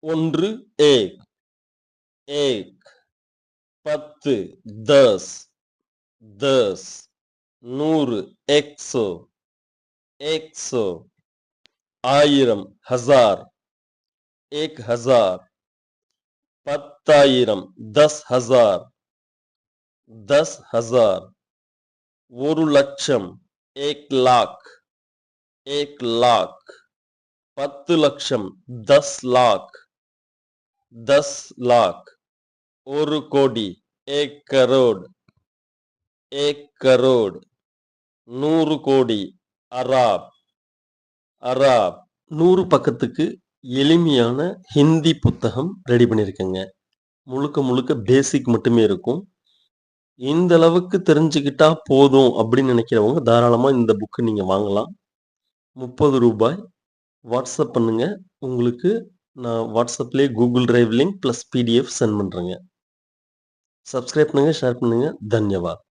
ஒன்று ஏக், ஏக். 10 दस, दस. 100 एकसौ, एकसौ. 1000 हजार, 1000. 10,000 10,000, 10,000. 1 லட்சம் एक लाख, एक लाख. 10 லட்சம் 10 लाख, 10 लाख. 1 கோடி एक करोड़, एक करोड़. 100 கோடி அராப், அராப். 100 பக்கத்துக்கு எளிமையான ஹிந்தி புத்தகம் ரெடி பண்ணியிருக்கேங்க. முழுக்க முழுக்க பேசிக் மட்டுமே இருக்கும். இந்த அளவுக்கு தெரிஞ்சுக்கிட்டா போதும் அப்படின்னு நினைக்கிறவங்க தாராளமா இந்த புக்கு நீங்க வாங்கலாம். ரூ. 30. வாட்ஸ்அப் பண்ணுங்க. உங்களுக்கு நான் வாட்ஸ்அப்லயே Google drive link plus PDF sent பண்றேங்க. சப்ஸ்கிரைப் பண்ணுங்க, ஷேர் பண்ணுங்க. தன்யவாத்.